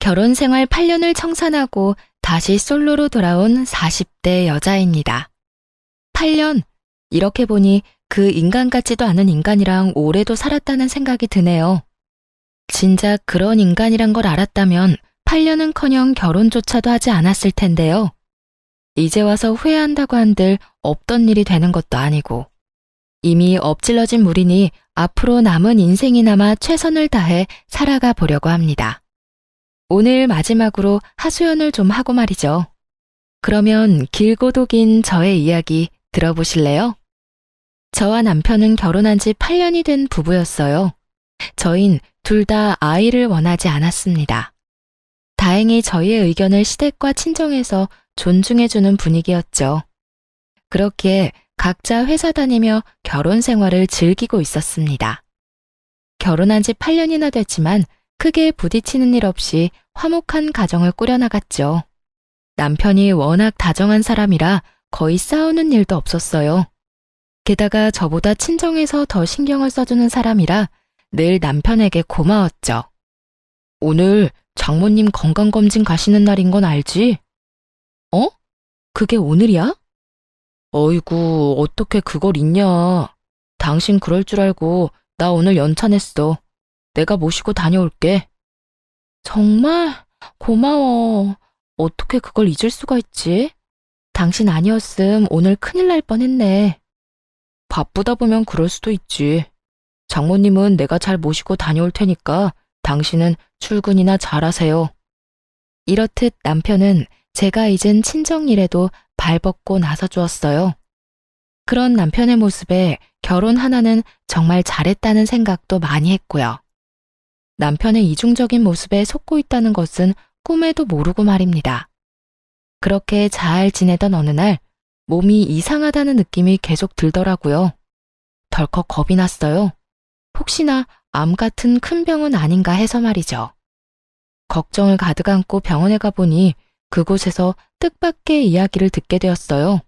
결혼 생활 8년을 청산하고 다시 솔로로 돌아온 40대 여자입니다. 8년? 이렇게 보니 그 인간 같지도 않은 인간이랑 오래도 살았다는 생각이 드네요. 진작 그런 인간이란 걸 알았다면 8년은커녕 결혼조차도 하지 않았을 텐데요. 이제 와서 후회한다고 한들 없던 일이 되는 것도 아니고 이미 엎질러진 물이니 앞으로 남은 인생이나마 최선을 다해 살아가 보려고 합니다. 오늘 마지막으로 하소연을 좀 하고 말이죠. 그러면 길고도 긴 저의 이야기 들어보실래요? 저와 남편은 결혼한 지 8년이 된 부부였어요. 저흰 둘 다 아이를 원하지 않았습니다. 다행히 저희의 의견을 시댁과 친정에서 존중해주는 분위기였죠. 그렇기에 각자 회사 다니며 결혼 생활을 즐기고 있었습니다. 결혼한 지 8년이나 됐지만 크게 부딪히는 일 없이 화목한 가정을 꾸려나갔죠. 남편이 워낙 다정한 사람이라 거의 싸우는 일도 없었어요. 게다가 저보다 친정에서 더 신경을 써주는 사람이라 늘 남편에게 고마웠죠. 오늘 장모님 건강검진 가시는 날인 건 알지? 어? 그게 오늘이야? 어이구, 어떻게 그걸 잊냐. 당신 그럴 줄 알고 나 오늘 연차 냈어. 내가 모시고 다녀올게. 정말? 고마워. 어떻게 그걸 잊을 수가 있지? 당신 아니었음 오늘 큰일 날 뻔했네. 바쁘다 보면 그럴 수도 있지. 장모님은 내가 잘 모시고 다녀올 테니까 당신은 출근이나 잘하세요. 이렇듯 남편은 제가 잊은 친정 일에도 발벗고 나서 주었어요. 그런 남편의 모습에 결혼 하나는 정말 잘했다는 생각도 많이 했고요. 남편의 이중적인 모습에 속고 있다는 것은 꿈에도 모르고 말입니다. 그렇게 잘 지내던 어느 날 몸이 이상하다는 느낌이 계속 들더라고요. 덜컥 겁이 났어요. 혹시나 암 같은 큰 병은 아닌가 해서 말이죠. 걱정을 가득 안고 병원에 가보니 그곳에서 뜻밖의 이야기를 듣게 되었어요.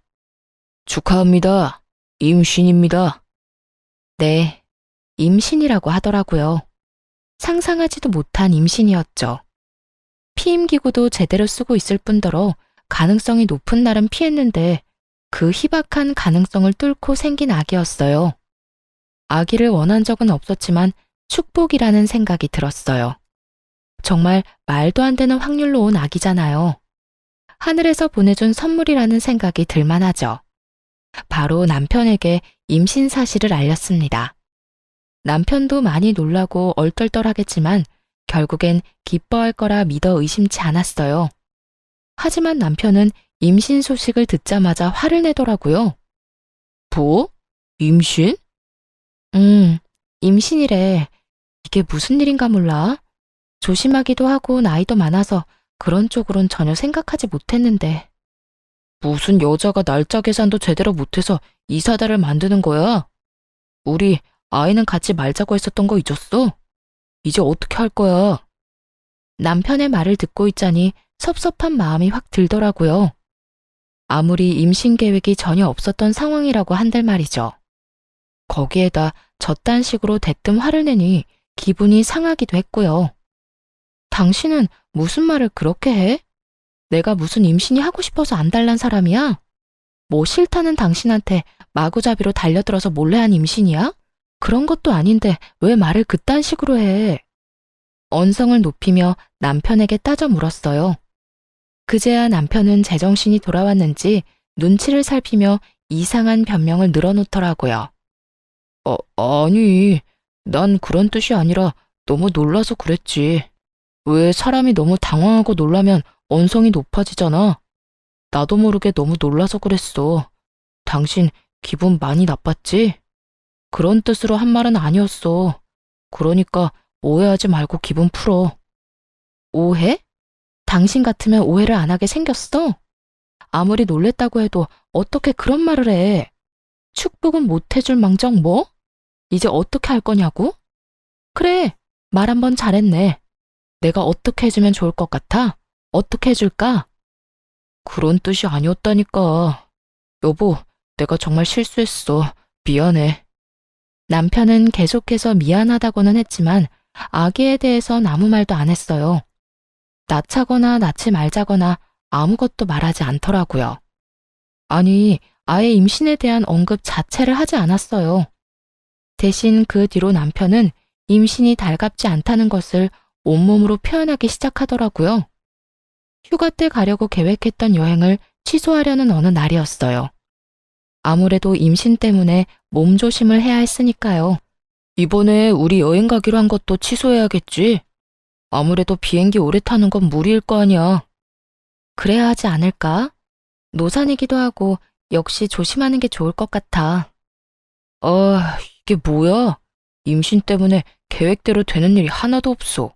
축하합니다. 임신입니다. 네, 임신이라고 하더라고요. 상상하지도 못한 임신이었죠. 피임기구도 제대로 쓰고 있을 뿐더러 가능성이 높은 날은 피했는데 그 희박한 가능성을 뚫고 생긴 아기였어요. 아기를 원한 적은 없었지만 축복이라는 생각이 들었어요. 정말 말도 안 되는 확률로 온 아기잖아요. 하늘에서 보내준 선물이라는 생각이 들만하죠. 바로 남편에게 임신 사실을 알렸습니다. 남편도 많이 놀라고 얼떨떨하겠지만 결국엔 기뻐할 거라 믿어 의심치 않았어요. 하지만 남편은 임신 소식을 듣자마자 화를 내더라고요. 뭐? 임신? 임신이래. 이게 무슨 일인가 몰라. 조심하기도 하고 나이도 많아서 그런 쪽으론 전혀 생각하지 못했는데. 무슨 여자가 날짜 계산도 제대로 못해서 이사다를 만드는 거야? 우리 아이는 같이 말자고 했었던 거 잊었어? 이제 어떻게 할 거야? 남편의 말을 듣고 있자니 섭섭한 마음이 확 들더라고요. 아무리 임신 계획이 전혀 없었던 상황이라고 한들 말이죠. 거기에다 저딴 식으로 대뜸 화를 내니 기분이 상하기도 했고요. 당신은 무슨 말을 그렇게 해? 내가 무슨 임신이 하고 싶어서 안달난 사람이야? 뭐 싫다는 당신한테 마구잡이로 달려들어서 몰래 한 임신이야? 그런 것도 아닌데 왜 말을 그딴 식으로 해? 언성을 높이며 남편에게 따져 물었어요. 그제야 남편은 제정신이 돌아왔는지 눈치를 살피며 이상한 변명을 늘어놓더라고요. 아니, 난 그런 뜻이 아니라 너무 놀라서 그랬지. 왜 사람이 너무 당황하고 놀라면 언성이 높아지잖아. 나도 모르게 너무 놀라서 그랬어. 당신 기분 많이 나빴지? 그런 뜻으로 한 말은 아니었어. 그러니까 오해하지 말고 기분 풀어. 오해? 당신 같으면 오해를 안 하게 생겼어? 아무리 놀랬다고 해도 어떻게 그런 말을 해? 축복은 못 해줄 망정 뭐? 이제 어떻게 할 거냐고? 그래, 말 한번 잘했네. 내가 어떻게 해주면 좋을 것 같아? 어떻게 해줄까? 그런 뜻이 아니었다니까. 여보, 내가 정말 실수했어. 미안해. 남편은 계속해서 미안하다고는 했지만 아기에 대해선 아무 말도 안 했어요. 낳자거나 낳지 말자거나 아무것도 말하지 않더라고요. 아니, 아예 임신에 대한 언급 자체를 하지 않았어요. 대신 그 뒤로 남편은 임신이 달갑지 않다는 것을 온몸으로 표현하기 시작하더라고요. 휴가 때 가려고 계획했던 여행을 취소하려는 어느 날이었어요. 아무래도 임신 때문에 몸조심을 해야 했으니까요. 이번에 우리 여행 가기로 한 것도 취소해야겠지. 아무래도 비행기 오래 타는 건 무리일 거 아니야. 그래야 하지 않을까? 노산이기도 하고 역시 조심하는 게 좋을 것 같아. 이게 뭐야? 임신 때문에 계획대로 되는 일이 하나도 없어.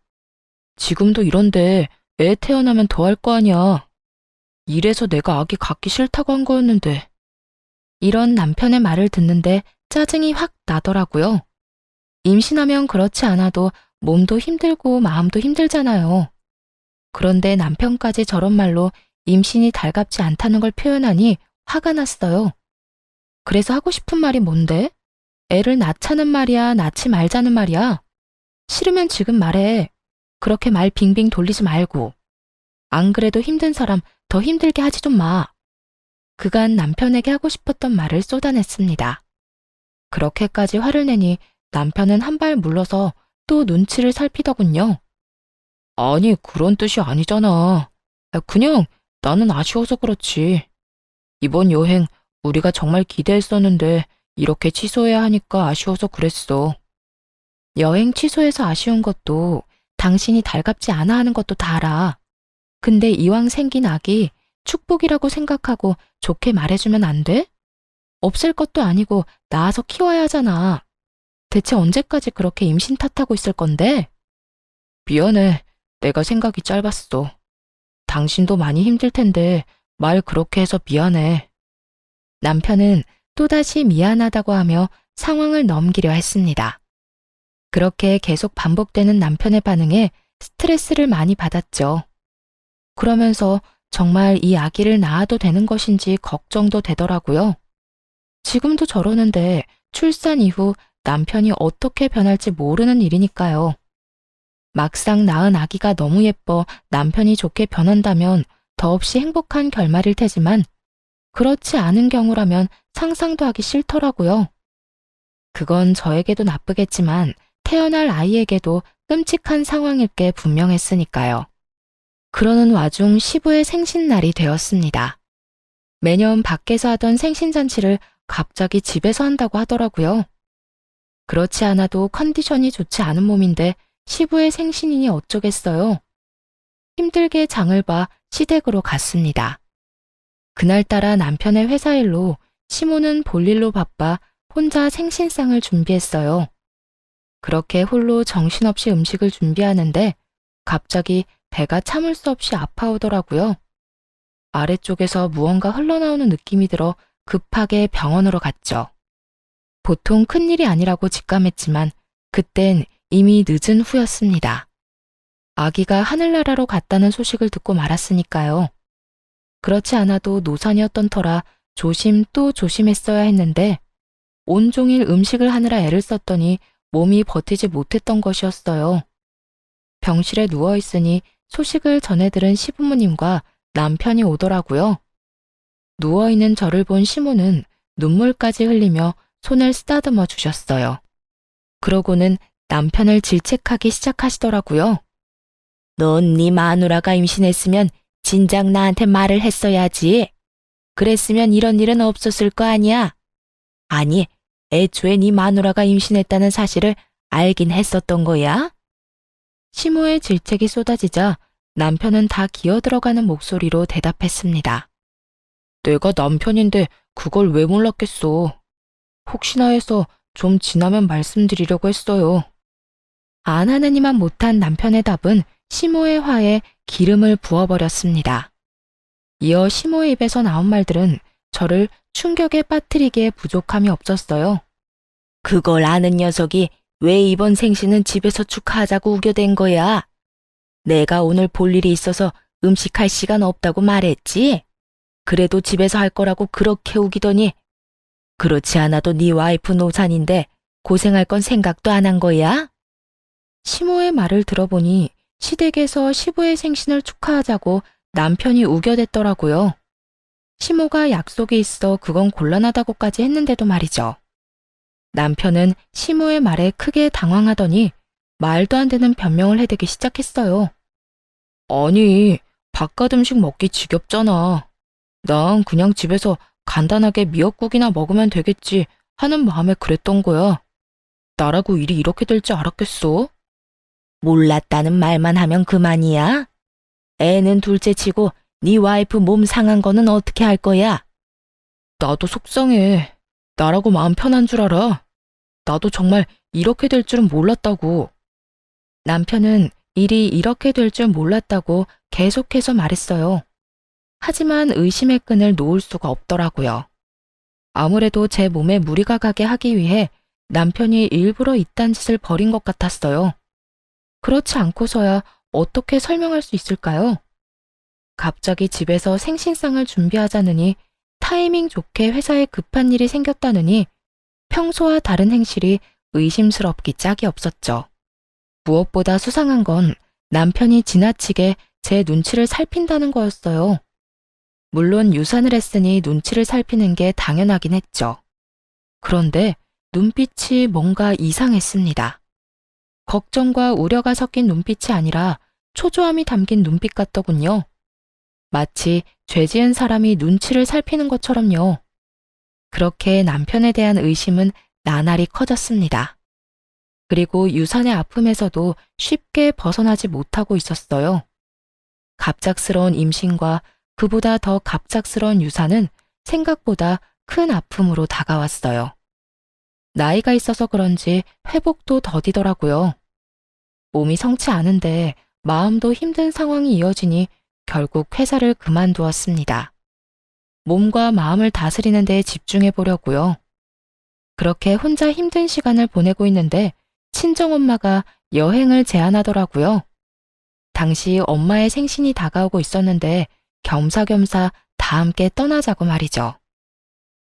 지금도 이런데 애 태어나면 더 할 거 아니야. 이래서 내가 아기 갖기 싫다고 한 거였는데. 이런 남편의 말을 듣는데 짜증이 확 나더라고요. 임신하면 그렇지 않아도 몸도 힘들고 마음도 힘들잖아요. 그런데 남편까지 저런 말로 임신이 달갑지 않다는 걸 표현하니 화가 났어요. 그래서 하고 싶은 말이 뭔데? 애를 낳자는 말이야, 낳지 말자는 말이야? 싫으면 지금 말해. 그렇게 말 빙빙 돌리지 말고. 안 그래도 힘든 사람 더 힘들게 하지 좀 마. 그간 남편에게 하고 싶었던 말을 쏟아냈습니다. 그렇게까지 화를 내니 남편은 한 발 물러서 또 눈치를 살피더군요. 아니, 그런 뜻이 아니잖아. 그냥 나는 아쉬워서 그렇지. 이번 여행 우리가 정말 기대했었는데 이렇게 취소해야 하니까 아쉬워서 그랬어. 여행 취소해서 아쉬운 것도 당신이 달갑지 않아 하는 것도 다 알아. 근데 이왕 생긴 아기 축복이라고 생각하고 좋게 말해주면 안 돼? 없을 것도 아니고 낳아서 키워야 하잖아. 대체 언제까지 그렇게 임신 탓하고 있을 건데? 미안해. 내가 생각이 짧았어. 당신도 많이 힘들 텐데 말 그렇게 해서 미안해. 남편은 또다시 미안하다고 하며 상황을 넘기려 했습니다. 그렇게 계속 반복되는 남편의 반응에 스트레스를 많이 받았죠. 그러면서 정말 이 아기를 낳아도 되는 것인지 걱정도 되더라고요. 지금도 저러는데 출산 이후 남편이 어떻게 변할지 모르는 일이니까요. 막상 낳은 아기가 너무 예뻐 남편이 좋게 변한다면 더없이 행복한 결말일 테지만 그렇지 않은 경우라면 상상도 하기 싫더라고요. 그건 저에게도 나쁘겠지만 태어날 아이에게도 끔찍한 상황일 게 분명했으니까요. 그러는 와중 시부의 생신날이 되었습니다. 매년 밖에서 하던 생신잔치를 갑자기 집에서 한다고 하더라고요. 그렇지 않아도 컨디션이 좋지 않은 몸인데 시부의 생신이니 어쩌겠어요. 힘들게 장을 봐 시댁으로 갔습니다. 그날따라 남편의 회사 일로 시모는 볼일로 바빠 혼자 생신상을 준비했어요. 그렇게 홀로 정신없이 음식을 준비하는데 갑자기 배가 참을 수 없이 아파오더라고요. 아래쪽에서 무언가 흘러나오는 느낌이 들어 급하게 병원으로 갔죠. 보통 큰일이 아니라고 직감했지만 그땐 이미 늦은 후였습니다. 아기가 하늘나라로 갔다는 소식을 듣고 말았으니까요. 그렇지 않아도 노산이었던 터라 조심 또 조심했어야 했는데 온종일 음식을 하느라 애를 썼더니 몸이 버티지 못했던 것이었어요. 병실에 누워있으니 소식을 전해 들은 시부모님과 남편이 오더라고요. 누워있는 저를 본 시모는 눈물까지 흘리며 손을 쓰다듬어 주셨어요. 그러고는 남편을 질책하기 시작하시더라고요. 넌 네 마누라가 임신했으면 진작 나한테 말을 했어야지. 그랬으면 이런 일은 없었을 거 아니야. 아니, 애초에 네 마누라가 임신했다는 사실을 알긴 했었던 거야? 시모의 질책이 쏟아지자 남편은 다 기어들어가는 목소리로 대답했습니다. 내가 남편인데 그걸 왜 몰랐겠어. 혹시나 해서 좀 지나면 말씀드리려고 했어요. 안 하느니만 못한 남편의 답은 시모의 화에 기름을 부어버렸습니다. 이어 시모의 입에서 나온 말들은 저를 충격에 빠뜨리기에 부족함이 없었어요. 그걸 아는 녀석이 왜 이번 생신은 집에서 축하하자고 우겨댄 거야? 내가 오늘 볼 일이 있어서 음식할 시간 없다고 말했지? 그래도 집에서 할 거라고 그렇게 우기더니 그렇지 않아도 네 와이프 노산인데 고생할 건 생각도 안 한 거야? 시모의 말을 들어보니 시댁에서 시부의 생신을 축하하자고 남편이 우겨댔더라고요. 시모가 약속이 있어 그건 곤란하다고까지 했는데도 말이죠. 남편은 시모의 말에 크게 당황하더니 말도 안 되는 변명을 해대기 시작했어요. 아니, 바깥 음식 먹기 지겹잖아. 난 그냥 집에서 간단하게 미역국이나 먹으면 되겠지 하는 마음에 그랬던 거야. 나라고 일이 이렇게 될 줄 알았겠어? 몰랐다는 말만 하면 그만이야? 애는 둘째 치고 네 와이프 몸 상한 거는 어떻게 할 거야? 나도 속상해. 나라고 마음 편한 줄 알아. 나도 정말 이렇게 될 줄은 몰랐다고. 남편은 일이 이렇게 될 줄 몰랐다고 계속해서 말했어요. 하지만 의심의 끈을 놓을 수가 없더라고요. 아무래도 제 몸에 무리가 가게 하기 위해 남편이 일부러 이딴 짓을 벌인 것 같았어요. 그렇지 않고서야 어떻게 설명할 수 있을까요? 갑자기 집에서 생신상을 준비하자느니 타이밍 좋게 회사에 급한 일이 생겼다느니 평소와 다른 행실이 의심스럽기 짝이 없었죠. 무엇보다 수상한 건 남편이 지나치게 제 눈치를 살핀다는 거였어요. 물론 유산을 했으니 눈치를 살피는 게 당연하긴 했죠. 그런데 눈빛이 뭔가 이상했습니다. 걱정과 우려가 섞인 눈빛이 아니라 초조함이 담긴 눈빛 같더군요. 마치 죄 지은 사람이 눈치를 살피는 것처럼요. 그렇게 남편에 대한 의심은 나날이 커졌습니다. 그리고 유산의 아픔에서도 쉽게 벗어나지 못하고 있었어요. 갑작스러운 임신과 그보다 더 갑작스러운 유산은 생각보다 큰 아픔으로 다가왔어요. 나이가 있어서 그런지 회복도 더디더라고요. 몸이 성치 않은데 마음도 힘든 상황이 이어지니 결국 회사를 그만두었습니다. 몸과 마음을 다스리는 데 집중해 보려고요. 그렇게 혼자 힘든 시간을 보내고 있는데 친정엄마가 여행을 제안하더라고요. 당시 엄마의 생신이 다가오고 있었는데 겸사겸사 다 함께 떠나자고 말이죠.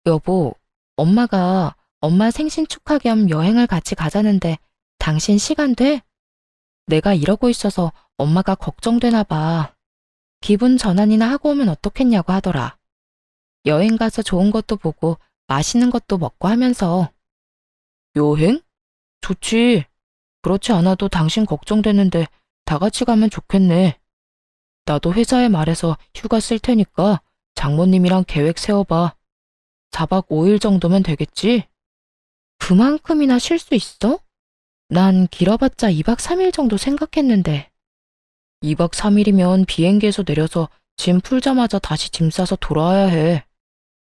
여보, 엄마가 엄마 생신 축하 겸 여행을 같이 가자는데 당신 시간 돼? 내가 이러고 있어서 엄마가 걱정되나 봐. 기분 전환이나 하고 오면 어떻겠냐고 하더라. 여행 가서 좋은 것도 보고 맛있는 것도 먹고 하면서. 여행? 좋지. 그렇지 않아도 당신 걱정되는데 다 같이 가면 좋겠네. 나도 회사에 말해서 휴가 쓸 테니까 장모님이랑 계획 세워봐. 4박 5일 정도면 되겠지? 그만큼이나 쉴 수 있어? 난 길어봤자 2박 3일 정도 생각했는데. 2박 3일이면 비행기에서 내려서 짐 풀자마자 다시 짐 싸서 돌아와야 해.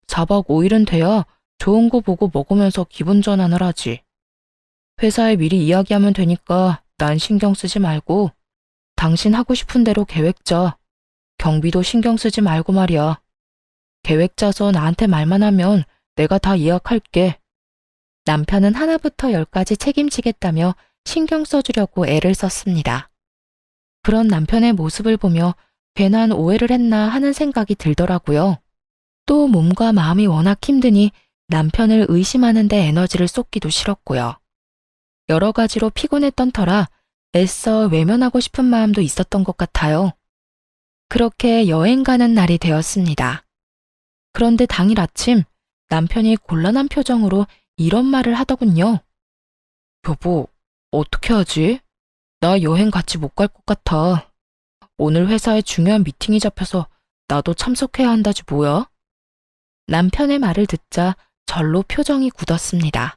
4박 5일은 돼야 좋은 거 보고 먹으면서 기분 전환을 하지. 회사에 미리 이야기하면 되니까 난 신경 쓰지 말고 당신 하고 싶은 대로 계획 짜. 경비도 신경 쓰지 말고 말이야. 계획 짜서 나한테 말만 하면 내가 다 예약할게. 남편은 하나부터 열까지 책임지겠다며 신경 써주려고 애를 썼습니다. 그런 남편의 모습을 보며 괜한 오해를 했나 하는 생각이 들더라고요. 또 몸과 마음이 워낙 힘드니 남편을 의심하는 데 에너지를 쏟기도 싫었고요. 여러 가지로 피곤했던 터라 애써 외면하고 싶은 마음도 있었던 것 같아요. 그렇게 여행 가는 날이 되었습니다. 그런데 당일 아침 남편이 곤란한 표정으로 이런 말을 하더군요. 여보, 어떻게 하지? 나 여행 같이 못 갈 것 같아. 오늘 회사에 중요한 미팅이 잡혀서 나도 참석해야 한다지 뭐야? 남편의 말을 듣자 절로 표정이 굳었습니다.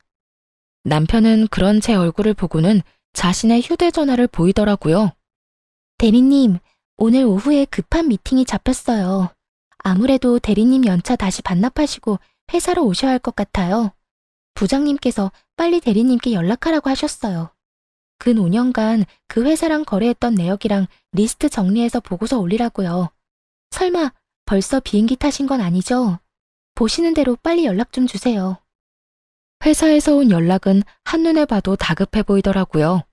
남편은 그런 제 얼굴을 보고는 자신의 휴대전화를 보이더라고요. 대리님, 오늘 오후에 급한 미팅이 잡혔어요. 아무래도 대리님 연차 다시 반납하시고 회사로 오셔야 할 것 같아요. 부장님께서 빨리 대리님께 연락하라고 하셨어요. 근 5년간 그 회사랑 거래했던 내역이랑 리스트 정리해서 보고서 올리라고요. 설마 벌써 비행기 타신 건 아니죠? 보시는 대로 빨리 연락 좀 주세요. 회사에서 온 연락은 한눈에 봐도 다급해 보이더라고요.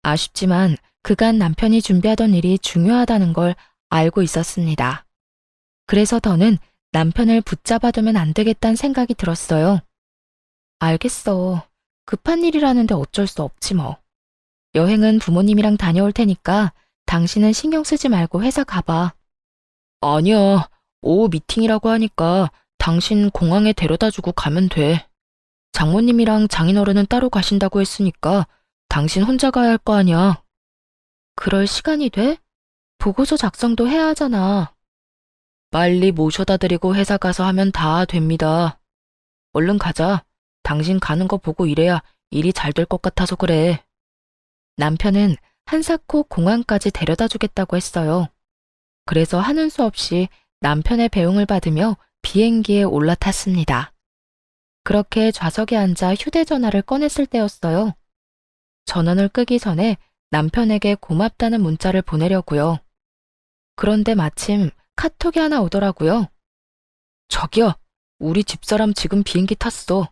아쉽지만 그간 남편이 준비하던 일이 중요하다는 걸 알고 있었습니다. 그래서 더는 남편을 붙잡아두면 안 되겠다는 생각이 들었어요. 알겠어. 급한 일이라는데 어쩔 수 없지 뭐. 여행은 부모님이랑 다녀올 테니까 당신은 신경 쓰지 말고 회사 가봐. 아니야. 오후 미팅이라고 하니까 당신 공항에 데려다주고 가면 돼. 장모님이랑 장인어른은 따로 가신다고 했으니까 당신 혼자 가야 할 거 아니야. 그럴 시간이 돼? 보고서 작성도 해야 하잖아. 빨리 모셔다 드리고 회사 가서 하면 다 됩니다. 얼른 가자. 당신 가는 거 보고 이래야 일이 잘 될 것 같아서 그래. 남편은 한사코 공항까지 데려다 주겠다고 했어요. 그래서 하는 수 없이 남편의 배웅을 받으며 비행기에 올라탔습니다. 그렇게 좌석에 앉아 휴대전화를 꺼냈을 때였어요. 전원을 끄기 전에 남편에게 고맙다는 문자를 보내려고요. 그런데 마침 카톡이 하나 오더라고요. 자기야, 우리 집사람 지금 비행기 탔어.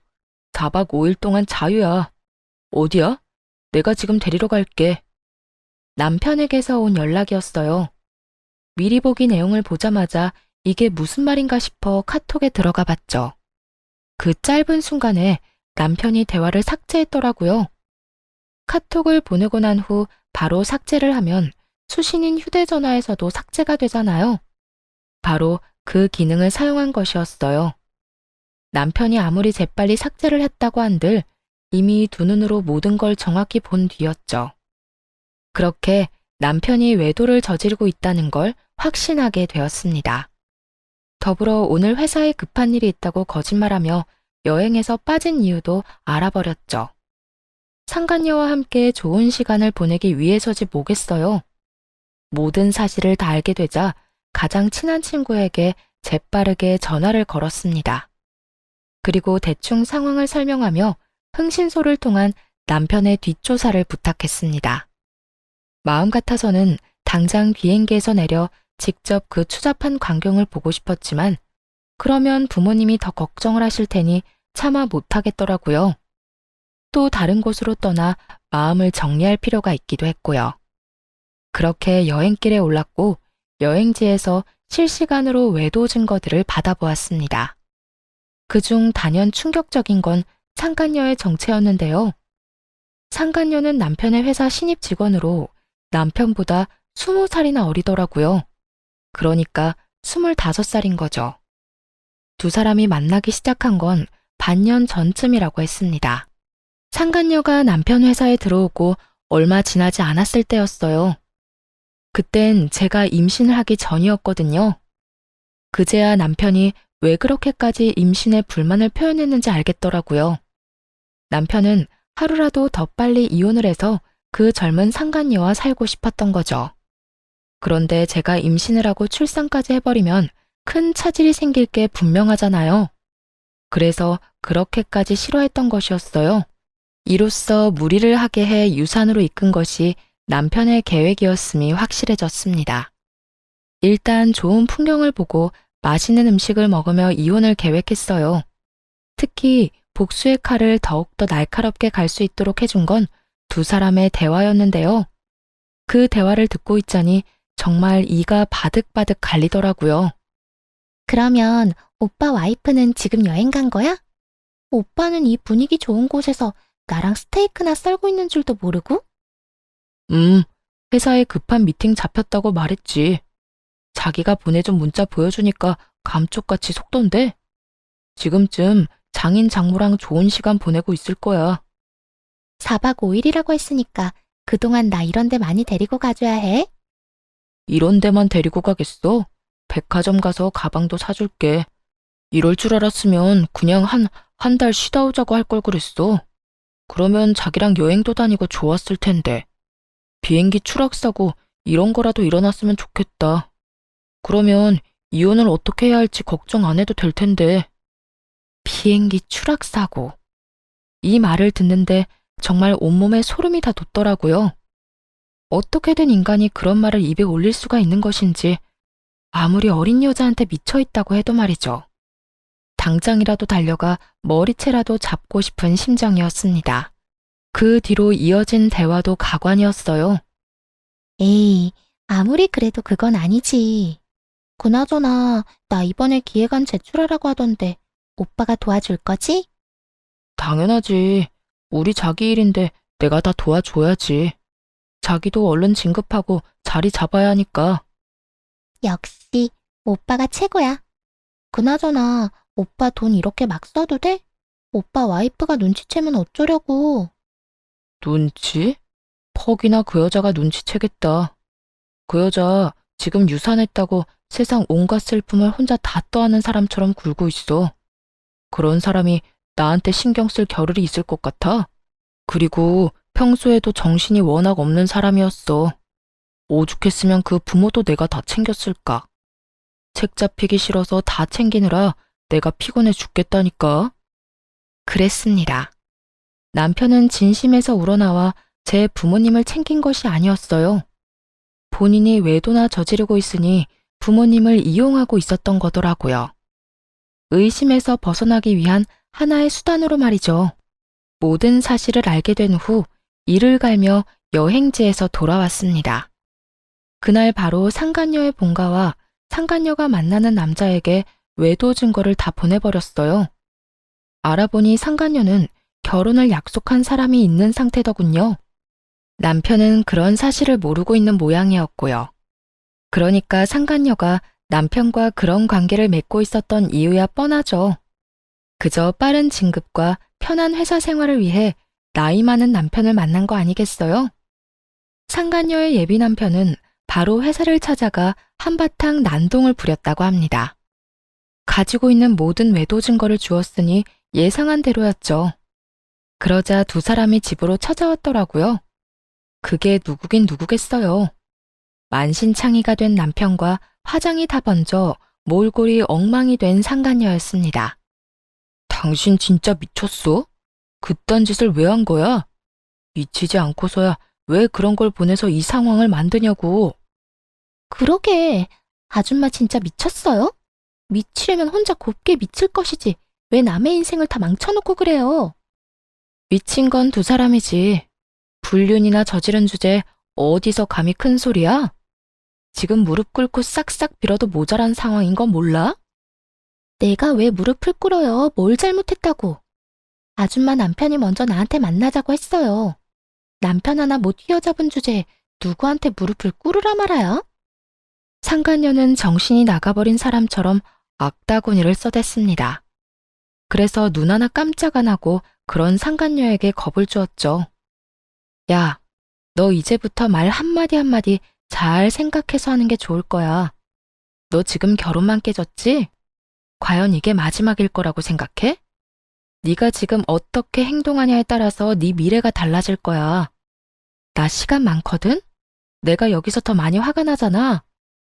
4박 5일 동안 자유야. 어디야? 내가 지금 데리러 갈게. 남편에게서 온 연락이었어요. 미리 보기 내용을 보자마자 이게 무슨 말인가 싶어 카톡에 들어가 봤죠. 그 짧은 순간에 남편이 대화를 삭제했더라고요. 카톡을 보내고 난 후 바로 삭제를 하면 수신인 휴대전화에서도 삭제가 되잖아요. 바로 그 기능을 사용한 것이었어요. 남편이 아무리 재빨리 삭제를 했다고 한들 이미 두 눈으로 모든 걸 정확히 본 뒤였죠. 그렇게 남편이 외도를 저지르고 있다는 걸 확신하게 되었습니다. 더불어 오늘 회사에 급한 일이 있다고 거짓말하며 여행에서 빠진 이유도 알아버렸죠. 상간녀와 함께 좋은 시간을 보내기 위해서지 뭐겠어요. 모든 사실을 다 알게 되자 가장 친한 친구에게 재빠르게 전화를 걸었습니다. 그리고 대충 상황을 설명하며 흥신소를 통한 남편의 뒷조사를 부탁했습니다. 마음 같아서는 당장 비행기에서 내려 직접 그 추잡한 광경을 보고 싶었지만 그러면 부모님이 더 걱정을 하실 테니 차마 못하겠더라고요. 또 다른 곳으로 떠나 마음을 정리할 필요가 있기도 했고요. 그렇게 여행길에 올랐고 여행지에서 실시간으로 외도 증거들을 받아보았습니다. 그중 단연 충격적인 건 상간녀의 정체였는데요. 상간녀는 남편의 회사 신입 직원으로 남편보다 20살이나 어리더라고요. 그러니까 25살인 거죠. 두 사람이 만나기 시작한 건 반년 전쯤이라고 했습니다. 상간녀가 남편 회사에 들어오고 얼마 지나지 않았을 때였어요. 그땐 제가 임신을 하기 전이었거든요. 그제야 남편이 왜 그렇게까지 임신에 불만을 표현했는지 알겠더라고요. 남편은 하루라도 더 빨리 이혼을 해서 그 젊은 상간녀와 살고 싶었던 거죠. 그런데 제가 임신을 하고 출산까지 해버리면 큰 차질이 생길 게 분명하잖아요. 그래서 그렇게까지 싫어했던 것이었어요. 이로써 무리를 하게 해 유산으로 이끈 것이 남편의 계획이었음이 확실해졌습니다. 일단 좋은 풍경을 보고 맛있는 음식을 먹으며 이혼을 계획했어요. 특히 복수의 칼을 더욱더 날카롭게 갈 수 있도록 해준 건 두 사람의 대화였는데요. 그 대화를 듣고 있자니 정말 이가 바득바득 갈리더라고요. 그러면 오빠 와이프는 지금 여행 간 거야? 오빠는 이 분위기 좋은 곳에서 나랑 스테이크나 썰고 있는 줄도 모르고? 회사에 급한 미팅 잡혔다고 말했지. 자기가 보내준 문자 보여주니까 감쪽같이 속던데. 지금쯤 장인 장모랑 좋은 시간 보내고 있을 거야. 4박 5일이라고 했으니까 그동안 나 이런 데 많이 데리고 가줘야 해. 이런 데만 데리고 가겠어? 백화점 가서 가방도 사줄게. 이럴 줄 알았으면 그냥 한 달 쉬다 오자고 할 걸 그랬어. 그러면 자기랑 여행도 다니고 좋았을 텐데. 비행기 추락사고 이런 거라도 일어났으면 좋겠다. 그러면 이혼을 어떻게 해야 할지 걱정 안 해도 될 텐데. 비행기 추락사고. 이 말을 듣는데 정말 온몸에 소름이 다 돋더라고요. 어떻게 된 인간이 그런 말을 입에 올릴 수가 있는 것인지 아무리 어린 여자한테 미쳐있다고 해도 말이죠. 당장이라도 달려가 머리채라도 잡고 싶은 심정이었습니다. 그 뒤로 이어진 대화도 가관이었어요. 에이, 아무리 그래도 그건 아니지. 그나저나 나 이번에 기획안 제출하라고 하던데 오빠가 도와줄 거지? 당연하지. 우리 자기 일인데 내가 다 도와줘야지. 자기도 얼른 진급하고 자리 잡아야 하니까. 역시 오빠가 최고야. 그나저나 오빠 돈 이렇게 막 써도 돼? 오빠 와이프가 눈치채면 어쩌려고. 눈치? 퍽이나 그 여자가 눈치채겠다. 그 여자 지금 유산했다고 세상 온갖 슬픔을 혼자 다 떠안는 사람처럼 굴고 있어. 그런 사람이 나한테 신경 쓸 겨를이 있을 것 같아. 그리고 평소에도 정신이 워낙 없는 사람이었어. 오죽했으면 그 부모도 내가 다 챙겼을까. 책 잡히기 싫어서 다 챙기느라 내가 피곤해 죽겠다니까. 그랬습니다. 남편은 진심에서 우러나와 제 부모님을 챙긴 것이 아니었어요. 본인이 외도나 저지르고 있으니 부모님을 이용하고 있었던 거더라고요. 의심에서 벗어나기 위한 하나의 수단으로 말이죠. 모든 사실을 알게 된 후 이를 갈며 여행지에서 돌아왔습니다. 그날 바로 상간녀의 본가와 상간녀가 만나는 남자에게 외도 증거를 다 보내버렸어요. 알아보니 상간녀는 결혼을 약속한 사람이 있는 상태더군요. 남편은 그런 사실을 모르고 있는 모양이었고요. 그러니까 상간녀가 남편과 그런 관계를 맺고 있었던 이유야 뻔하죠. 그저 빠른 진급과 편한 회사 생활을 위해 나이 많은 남편을 만난 거 아니겠어요? 상간녀의 예비 남편은 바로 회사를 찾아가 한바탕 난동을 부렸다고 합니다. 가지고 있는 모든 외도 증거를 주었으니 예상한 대로였죠. 그러자 두 사람이 집으로 찾아왔더라고요. 그게 누구긴 누구겠어요. 만신창이가 된 남편과 화장이 다 번져 몰골이 엉망이 된 상간녀였습니다. 당신 진짜 미쳤어? 그딴 짓을 왜 한 거야? 미치지 않고서야 왜 그런 걸 보내서 이 상황을 만드냐고. 그러게, 아줌마 진짜 미쳤어요? 미치려면 혼자 곱게 미칠 것이지. 왜 남의 인생을 다 망쳐놓고 그래요? 미친 건 두 사람이지. 불륜이나 저지른 주제 어디서 감히 큰 소리야? 지금 무릎 꿇고 싹싹 빌어도 모자란 상황인 건 몰라? 내가 왜 무릎을 꿇어요? 뭘 잘못했다고? 아줌마 남편이 먼저 나한테 만나자고 했어요. 남편 하나 못 휘어잡은 주제에 누구한테 무릎을 꿇으라 말아야? 상간녀는 정신이 나가버린 사람처럼 악다구니를 써댔습니다. 그래서 눈 하나 깜짝 안 하고 그런 상간녀에게 겁을 주었죠. 야, 너 이제부터 말 한마디 한마디 잘 생각해서 하는 게 좋을 거야. 너 지금 결혼만 깨졌지? 과연 이게 마지막일 거라고 생각해? 네가 지금 어떻게 행동하냐에 따라서 네 미래가 달라질 거야. 나 시간 많거든? 내가 여기서 더 많이 화가 나잖아.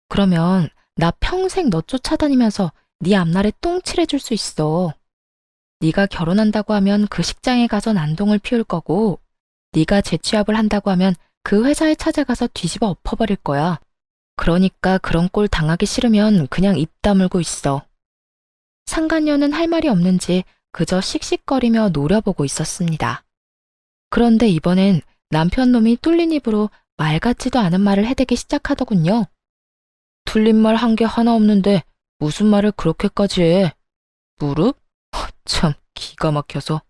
그러면 나 평생 너 쫓아다니면서 네 앞날에 똥칠해줄 수 있어. 네가 결혼한다고 하면 그 식장에 가서 난동을 피울 거고, 네가 재취업을 한다고 하면 그 회사에 찾아가서 뒤집어 엎어버릴 거야. 그러니까 그런 꼴 당하기 싫으면 그냥 입 다물고 있어. 상간녀는 할 말이 없는지 그저 씩씩거리며 노려보고 있었습니다. 그런데 이번엔 남편 놈이 뚫린 입으로 말 같지도 않은 말을 해대기 시작하더군요. 틀린 말 한 게 하나 없는데 무슨 말을 그렇게까지 해? 무릎? 참 기가 막혀서.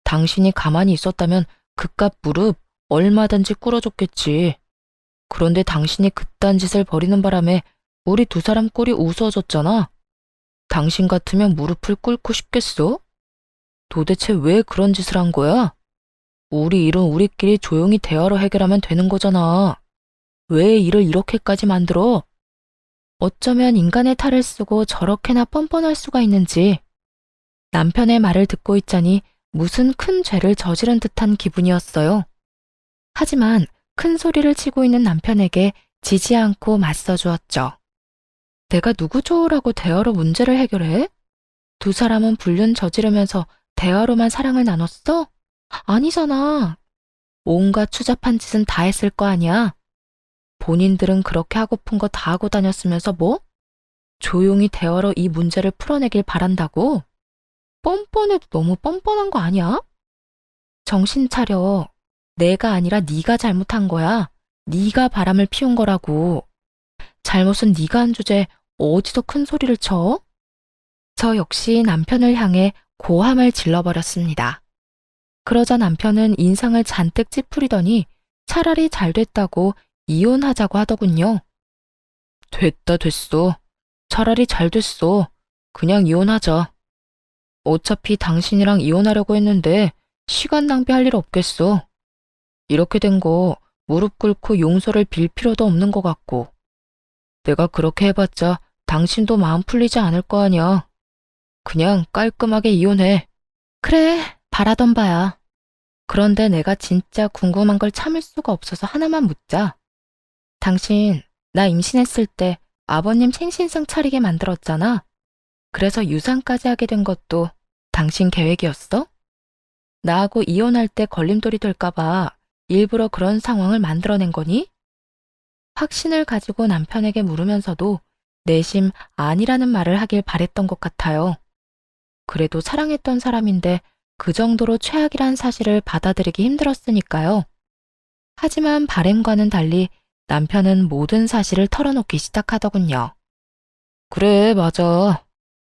당신이 가만히 있었다면 그깟 무릎 얼마든지 꿇어줬겠지. 그런데 당신이 그딴 짓을 벌이는 바람에 우리 두 사람 꼴이 우스워졌잖아. 당신 같으면 무릎을 꿇고 싶겠어? 도대체 왜 그런 짓을 한 거야? 우리 일은 우리끼리 조용히 대화로 해결하면 되는 거잖아. 왜 일을 이렇게까지 만들어? 어쩌면 인간의 탈을 쓰고 저렇게나 뻔뻔할 수가 있는지. 남편의 말을 듣고 있자니 무슨 큰 죄를 저지른 듯한 기분이었어요. 하지만 큰 소리를 치고 있는 남편에게 지지 않고 맞서주었죠. 내가 누구 좋으라고 대화로 문제를 해결해? 두 사람은 불륜 저지르면서 대화로만 사랑을 나눴어? 아니잖아. 온갖 추잡한 짓은 다 했을 거 아니야. 본인들은 그렇게 하고픈 거 다 하고 다녔으면서 뭐? 조용히 대화로 이 문제를 풀어내길 바란다고? 뻔뻔해도 너무 뻔뻔한 거 아니야? 정신 차려. 내가 아니라 네가 잘못한 거야. 네가 바람을 피운 거라고. 잘못은 네가 한 주제에 어디서 큰 소리를 쳐? 저 역시 남편을 향해 고함을 질러버렸습니다. 그러자 남편은 인상을 잔뜩 찌푸리더니 차라리 잘 됐다고 이혼하자고 하더군요. 됐다 됐어. 차라리 잘 됐어. 그냥 이혼하자. 어차피 당신이랑 이혼하려고 했는데 시간 낭비할 일 없겠어. 이렇게 된 거 무릎 꿇고 용서를 빌 필요도 없는 것 같고. 내가 그렇게 해봤자 당신도 마음 풀리지 않을 거 아니야. 그냥 깔끔하게 이혼해. 그래, 바라던 바야. 그런데 내가 진짜 궁금한 걸 참을 수가 없어서 하나만 묻자. 당신, 나 임신했을 때 아버님 생신상 차리게 만들었잖아. 그래서 유산까지 하게 된 것도 당신 계획이었어? 나하고 이혼할 때 걸림돌이 될까봐 일부러 그런 상황을 만들어낸 거니? 확신을 가지고 남편에게 물으면서도 내심 아니라는 말을 하길 바랬던 것 같아요. 그래도 사랑했던 사람인데 그 정도로 최악이란 사실을 받아들이기 힘들었으니까요. 하지만 바램과는 달리 남편은 모든 사실을 털어놓기 시작하더군요. 그래, 맞아.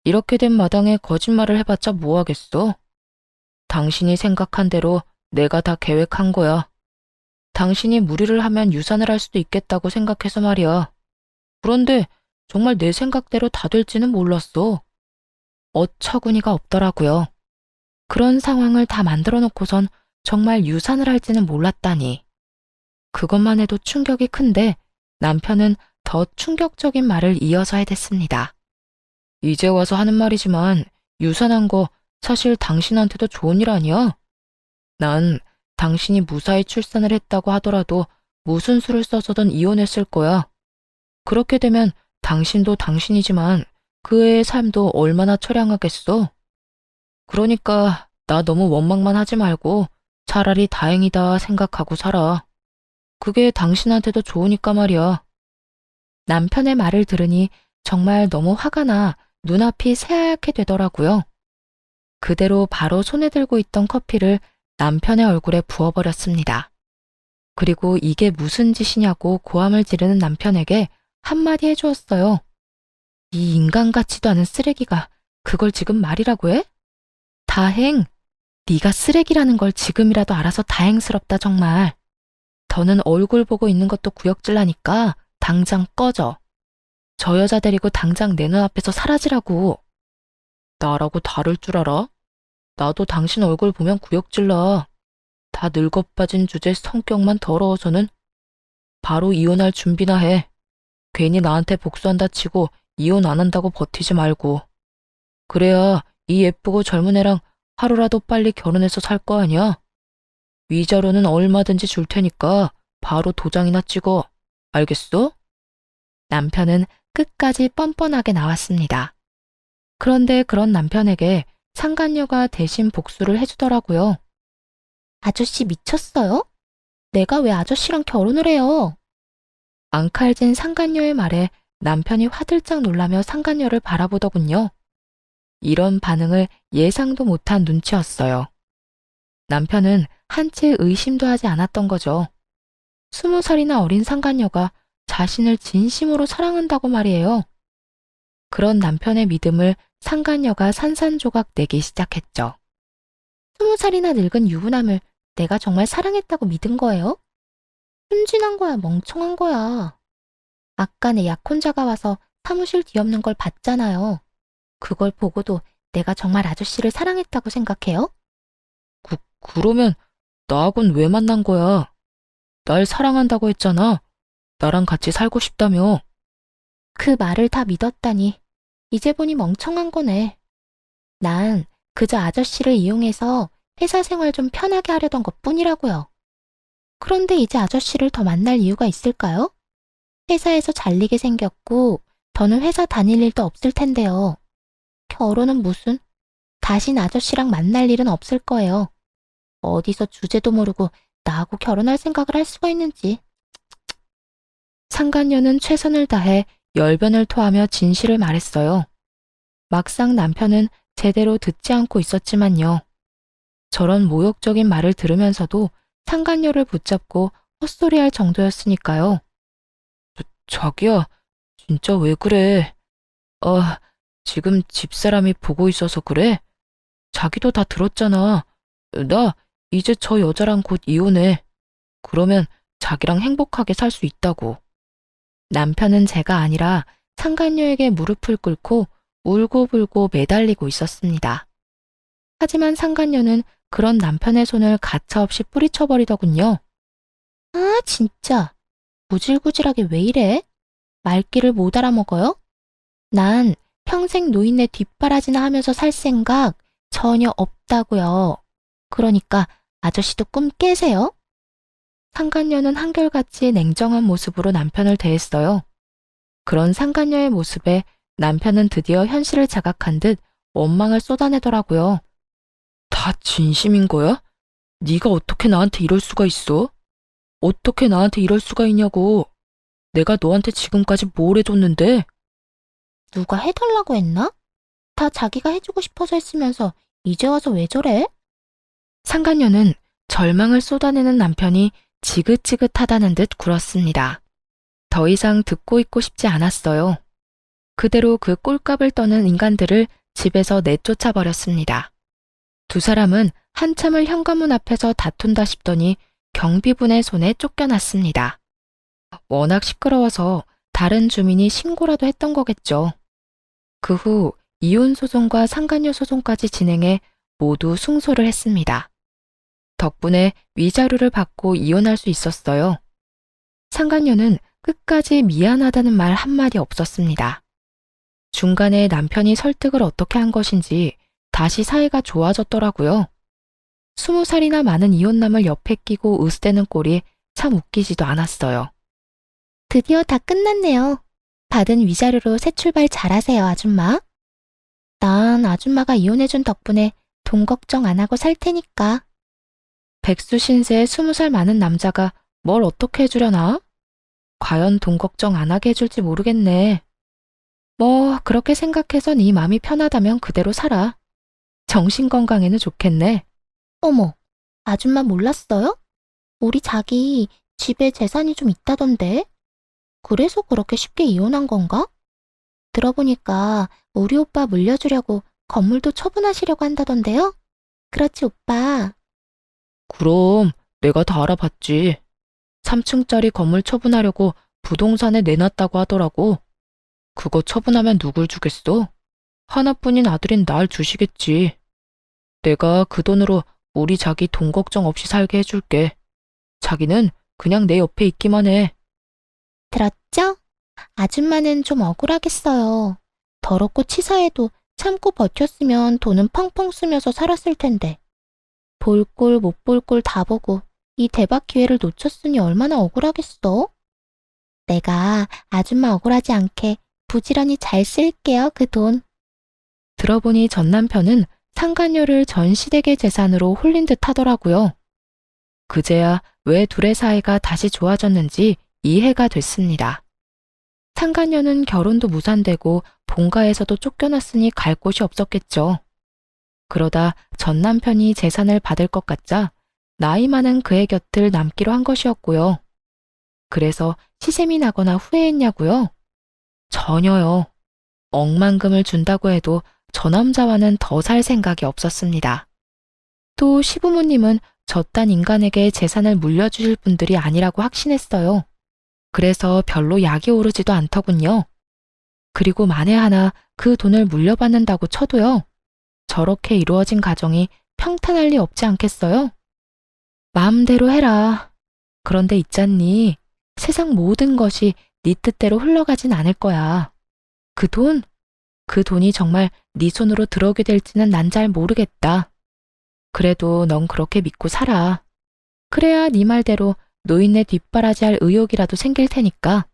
이렇게 된 마당에 거짓말을 해봤자 뭐 하겠어? 당신이 생각한 대로 내가 다 계획한 거야. 당신이 무리를 하면 유산을 할 수도 있겠다고 생각해서 말이야. 그런데 정말 내 생각대로 다 될지는 몰랐어. 어처구니가 없더라고요. 그런 상황을 다 만들어 놓고선 정말 유산을 할지는 몰랐다니. 그것만 해도 충격이 큰데 남편은 더 충격적인 말을 이어서 해댔습니다. 이제 와서 하는 말이지만 유산한 거 사실 당신한테도 좋은 일 아니야? 난 당신이 무사히 출산을 했다고 하더라도 무슨 수를 써서든 이혼했을 거야. 그렇게 되면 당신도 당신이지만 그 애의 삶도 얼마나 처량하겠어? 그러니까 나 너무 원망만 하지 말고 차라리 다행이다 생각하고 살아. 그게 당신한테도 좋으니까 말이야. 남편의 말을 들으니 정말 너무 화가 나 눈앞이 새하얗게 되더라고요. 그대로 바로 손에 들고 있던 커피를 남편의 얼굴에 부어버렸습니다. 그리고 이게 무슨 짓이냐고 고함을 지르는 남편에게 한마디 해주었어요. 이 인간 같지도 않은 쓰레기가 그걸 지금 말이라고 해? 다행, 네가 쓰레기라는 걸 지금이라도 알아서 다행스럽다 정말. 더는 얼굴 보고 있는 것도 구역질나니까 당장 꺼져. 저 여자 데리고 당장 내 눈앞에서 사라지라고. 나라고 다를 줄 알아? 나도 당신 얼굴 보면 구역질나. 다 늙어빠진 주제 성격만 더러워서는 바로 이혼할 준비나 해. 괜히 나한테 복수한다 치고 이혼 안 한다고 버티지 말고. 그래야 이 예쁘고 젊은 애랑 하루라도 빨리 결혼해서 살 거 아니야? 위자료는 얼마든지 줄 테니까 바로 도장이나 찍어. 알겠어? 남편은 끝까지 뻔뻔하게 나왔습니다. 그런데 그런 남편에게 상간녀가 대신 복수를 해주더라고요. 아저씨 미쳤어요? 내가 왜 아저씨랑 결혼을 해요? 앙칼진 상간녀의 말에 남편이 화들짝 놀라며 상간녀를 바라보더군요. 이런 반응을 예상도 못한 눈치였어요. 남편은 한치 의심도 하지 않았던 거죠. 20살이나 어린 상간녀가 자신을 진심으로 사랑한다고 말이에요. 그런 남편의 믿음을 상간녀가 산산조각 내기 시작했죠. 20살이나 늙은 유부남을 내가 정말 사랑했다고 믿은 거예요? 순진한 거야, 멍청한 거야. 아까 내 약혼자가 와서 사무실 뒤엎는 걸 봤잖아요. 그걸 보고도 내가 정말 아저씨를 사랑했다고 생각해요? 그러면 나하고는 왜 만난 거야? 날 사랑한다고 했잖아. 나랑 같이 살고 싶다며. 그 말을 다 믿었다니 이제 보니 멍청한 거네. 난 그저 아저씨를 이용해서 회사 생활 좀 편하게 하려던 것뿐이라고요. 그런데 이제 아저씨를 더 만날 이유가 있을까요? 회사에서 잘리게 생겼고 더는 회사 다닐 일도 없을 텐데요. 결혼은 무슨? 다신 아저씨랑 만날 일은 없을 거예요. 어디서 주제도 모르고 나하고 결혼할 생각을 할 수가 있는지. 상간녀는 최선을 다해 열변을 토하며 진실을 말했어요. 막상 남편은 제대로 듣지 않고 있었지만요. 저런 모욕적인 말을 들으면서도 상간녀를 붙잡고 헛소리할 정도였으니까요. 자기야, 진짜 왜 그래? 지금 집사람이 보고 있어서 그래? 자기도 다 들었잖아. 나 이제 저 여자랑 곧 이혼해. 그러면 자기랑 행복하게 살 수 있다고. 남편은 제가 아니라 상간녀에게 무릎을 꿇고 울고불고 매달리고 있었습니다. 하지만 상간녀는 그런 남편의 손을 가차없이 뿌리쳐버리더군요. 아, 진짜. 구질구질하게 왜 이래? 말귀를 못 알아먹어요? 난 평생 노인네 뒷바라지나 하면서 살 생각 전혀 없다고요. 그러니까 아저씨도 꿈 깨세요. 상간녀는 한결같이 냉정한 모습으로 남편을 대했어요. 그런 상간녀의 모습에 남편은 드디어 현실을 자각한 듯 원망을 쏟아내더라고요. 다 진심인 거야? 네가 어떻게 나한테 이럴 수가 있어? 어떻게 나한테 이럴 수가 있냐고. 내가 너한테 지금까지 뭘 해줬는데? 누가 해달라고 했나? 다 자기가 해주고 싶어서 했으면서 이제 와서 왜 저래? 상간녀는 절망을 쏟아내는 남편이 지긋지긋하다는 듯 굴었습니다. 더 이상 듣고 있고 싶지 않았어요. 그대로 그 꼴값을 떠는 인간들을 집에서 내쫓아 버렸습니다. 두 사람은 한참을 현관문 앞에서 다툰다 싶더니 경비분의 손에 쫓겨났습니다. 워낙 시끄러워서 다른 주민이 신고라도 했던 거겠죠. 그 후 이혼 소송과 상간녀 소송까지 진행해 모두 승소를 했습니다. 덕분에 위자료를 받고 이혼할 수 있었어요. 상간녀는 끝까지 미안하다는 말 한마디 없었습니다. 중간에 남편이 설득을 어떻게 한 것인지 다시 사이가 좋아졌더라고요. 20살이나 많은 이혼남을 옆에 끼고 으스대는 꼴이 참 웃기지도 않았어요. 드디어 다 끝났네요. 받은 위자료로 새 출발 잘하세요, 아줌마. 난 아줌마가 이혼해준 덕분에 돈 걱정 안 하고 살 테니까. 백수 신세의 20살 많은 남자가 뭘 어떻게 해주려나? 과연 돈 걱정 안 하게 해줄지 모르겠네. 뭐 그렇게 생각해서 네 맘이 편하다면 그대로 살아. 정신 건강에는 좋겠네. 어머, 아줌마 몰랐어요? 우리 자기 집에 재산이 좀 있다던데. 그래서 그렇게 쉽게 이혼한 건가? 들어보니까 우리 오빠 물려주려고 건물도 처분하시려고 한다던데요? 그렇지, 오빠. 그럼 내가 다 알아봤지. 3층짜리 건물 처분하려고 부동산에 내놨다고 하더라고. 그거 처분하면 누굴 주겠어? 하나뿐인 아들인 날 주시겠지. 내가 그 돈으로 우리 자기 돈 걱정 없이 살게 해줄게. 자기는 그냥 내 옆에 있기만 해. 들었죠? 아줌마는 좀 억울하겠어요. 더럽고 치사해도 참고 버텼으면 돈은 펑펑 쓰면서 살았을 텐데. 볼 꼴 못 볼 꼴 다 보고 이 대박 기회를 놓쳤으니 얼마나 억울하겠어? 내가 아줌마 억울하지 않게 부지런히 잘 쓸게요, 그 돈. 들어보니 전 남편은 상간녀를 전 시댁의 재산으로 홀린 듯 하더라고요. 그제야 왜 둘의 사이가 다시 좋아졌는지 이해가 됐습니다. 상간녀는 결혼도 무산되고 본가에서도 쫓겨났으니 갈 곳이 없었겠죠. 그러다 전 남편이 재산을 받을 것 같자 나이 많은 그의 곁을 남기로 한 것이었고요. 그래서 시샘이 나거나 후회했냐고요? 전혀요. 억만금을 준다고 해도 저 남자와는 더 살 생각이 없었습니다. 또 시부모님은 저딴 인간에게 재산을 물려주실 분들이 아니라고 확신했어요. 그래서 별로 약이 오르지도 않더군요. 그리고 만에 하나 그 돈을 물려받는다고 쳐도요. 저렇게 이루어진 가정이 평탄할 리 없지 않겠어요? 마음대로 해라. 그런데 있잖니. 세상 모든 것이 네 뜻대로 흘러가진 않을 거야. 그 돈이 정말 네 손으로 들어오게 될지는 난 잘 모르겠다. 그래도 넌 그렇게 믿고 살아. 그래야 네 말대로 노인네 뒷바라지 할 의욕이라도 생길 테니까.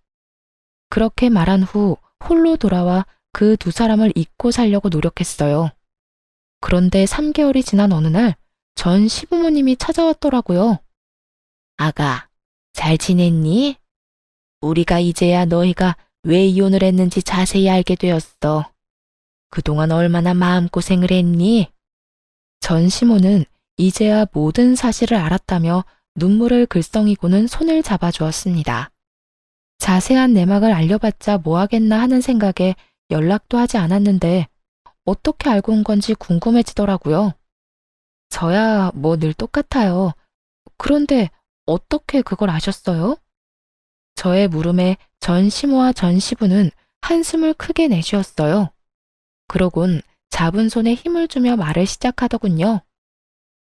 그렇게 말한 후 홀로 돌아와 그 두 사람을 잊고 살려고 노력했어요. 그런데 3개월이 지난 어느 날 전 시부모님이 찾아왔더라고요. 아가, 잘 지냈니? 우리가 이제야 너희가 왜 이혼을 했는지 자세히 알게 되었어. 그동안 얼마나 마음고생을 했니? 전 시모는 이제야 모든 사실을 알았다며 눈물을 글썽이고는 손을 잡아주었습니다. 자세한 내막을 알려봤자 뭐하겠나 하는 생각에 연락도 하지 않았는데 어떻게 알고 온 건지 궁금해지더라고요. 저야 뭐 늘 똑같아요. 그런데 어떻게 그걸 아셨어요? 저의 물음에 전시모와 전시부는 한숨을 크게 내쉬었어요. 그러곤 잡은 손에 힘을 주며 말을 시작하더군요.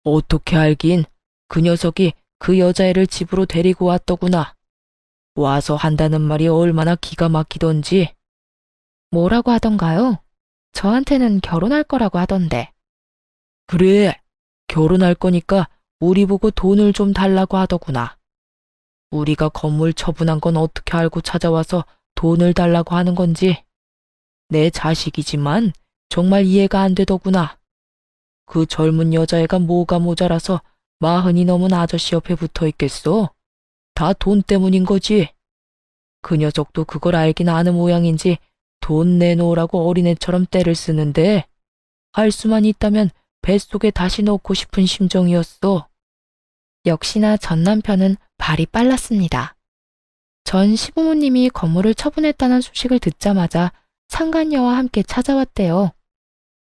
어떻게 알긴? 그 녀석이 그 여자애를 집으로 데리고 왔더구나. 와서 한다는 말이 얼마나 기가 막히던지. 뭐라고 하던가요? 저한테는 결혼할 거라고 하던데. 그래, 결혼할 거니까 우리 보고 돈을 좀 달라고 하더구나. 우리가 건물 처분한 건 어떻게 알고 찾아와서 돈을 달라고 하는 건지. 내 자식이지만 정말 이해가 안 되더구나. 그 젊은 여자애가 뭐가 모자라서 40이 넘은 아저씨 옆에 붙어 있겠어? 다 돈 때문인 거지. 그 녀석도 그걸 알긴 아는 모양인지 돈 내놓으라고 어린애처럼 떼를 쓰는데 할 수만 있다면 뱃속에 다시 넣고 싶은 심정이었어. 역시나 전 남편은 발이 빨랐습니다. 전 시부모님이 건물을 처분했다는 소식을 듣자마자 상간녀와 함께 찾아왔대요.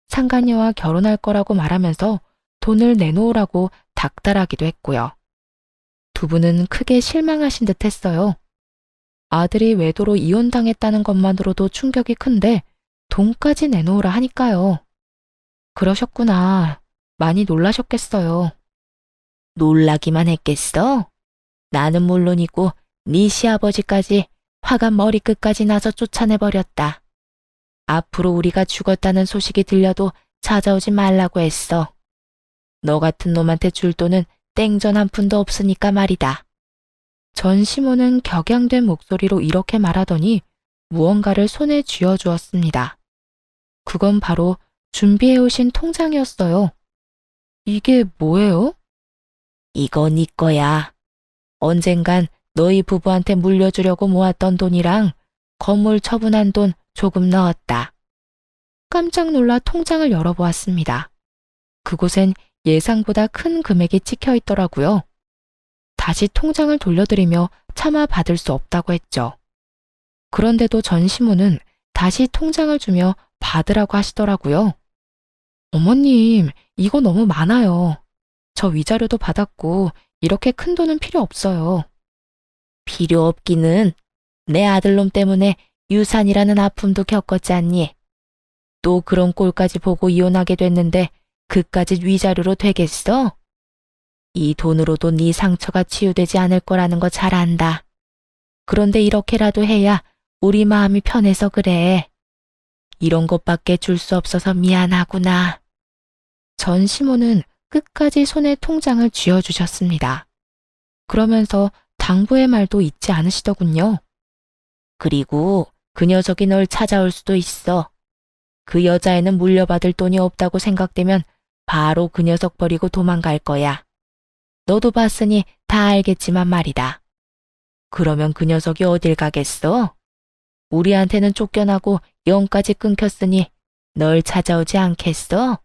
상간녀와 결혼할 거라고 말하면서 돈을 내놓으라고 닥달하기도 했고요. 두 분은 크게 실망하신 듯 했어요. 아들이 외도로 이혼당했다는 것만으로도 충격이 큰데 돈까지 내놓으라 하니까요. 그러셨구나. 많이 놀라셨겠어요. 놀라기만 했겠어? 나는 물론이고 네 시아버지까지 화가 머리끝까지 나서 쫓아내버렸다. 앞으로 우리가 죽었다는 소식이 들려도 찾아오지 말라고 했어. 너 같은 놈한테 줄 돈은 땡전 한 푼도 없으니까 말이다. 전 시모는 격양된 목소리로 이렇게 말하더니 무언가를 손에 쥐어주었습니다. 그건 바로 준비해오신 통장이었어요. 이게 뭐예요? 이거 네 거야. 언젠간 너희 부부한테 물려주려고 모았던 돈이랑 건물 처분한 돈 조금 넣었다. 깜짝 놀라 통장을 열어보았습니다. 그곳엔 예상보다 큰 금액이 찍혀 있더라고요. 다시 통장을 돌려드리며 차마 받을 수 없다고 했죠. 그런데도 전 시모는 다시 통장을 주며 받으라고 하시더라고요. 어머님, 이거 너무 많아요. 저 위자료도 받았고 이렇게 큰 돈은 필요 없어요. 필요 없기는 내 아들놈 때문에 유산이라는 아픔도 겪었지 않니? 또 그런 꼴까지 보고 이혼하게 됐는데 그까짓 위자료로 되겠어? 이 돈으로도 네 상처가 치유되지 않을 거라는 거 잘 안다. 그런데 이렇게라도 해야 우리 마음이 편해서 그래. 이런 것밖에 줄 수 없어서 미안하구나. 전 시모는 끝까지 손에 통장을 쥐어주셨습니다. 그러면서 당부의 말도 잊지 않으시더군요. 그리고 그 녀석이 널 찾아올 수도 있어. 그 여자애는 물려받을 돈이 없다고 생각되면 바로 그 녀석 버리고 도망갈 거야. 너도 봤으니 다 알겠지만 말이다. 그러면 그 녀석이 어딜 가겠어? 우리한테는 쫓겨나고 영까지 끊겼으니 널 찾아오지 않겠어?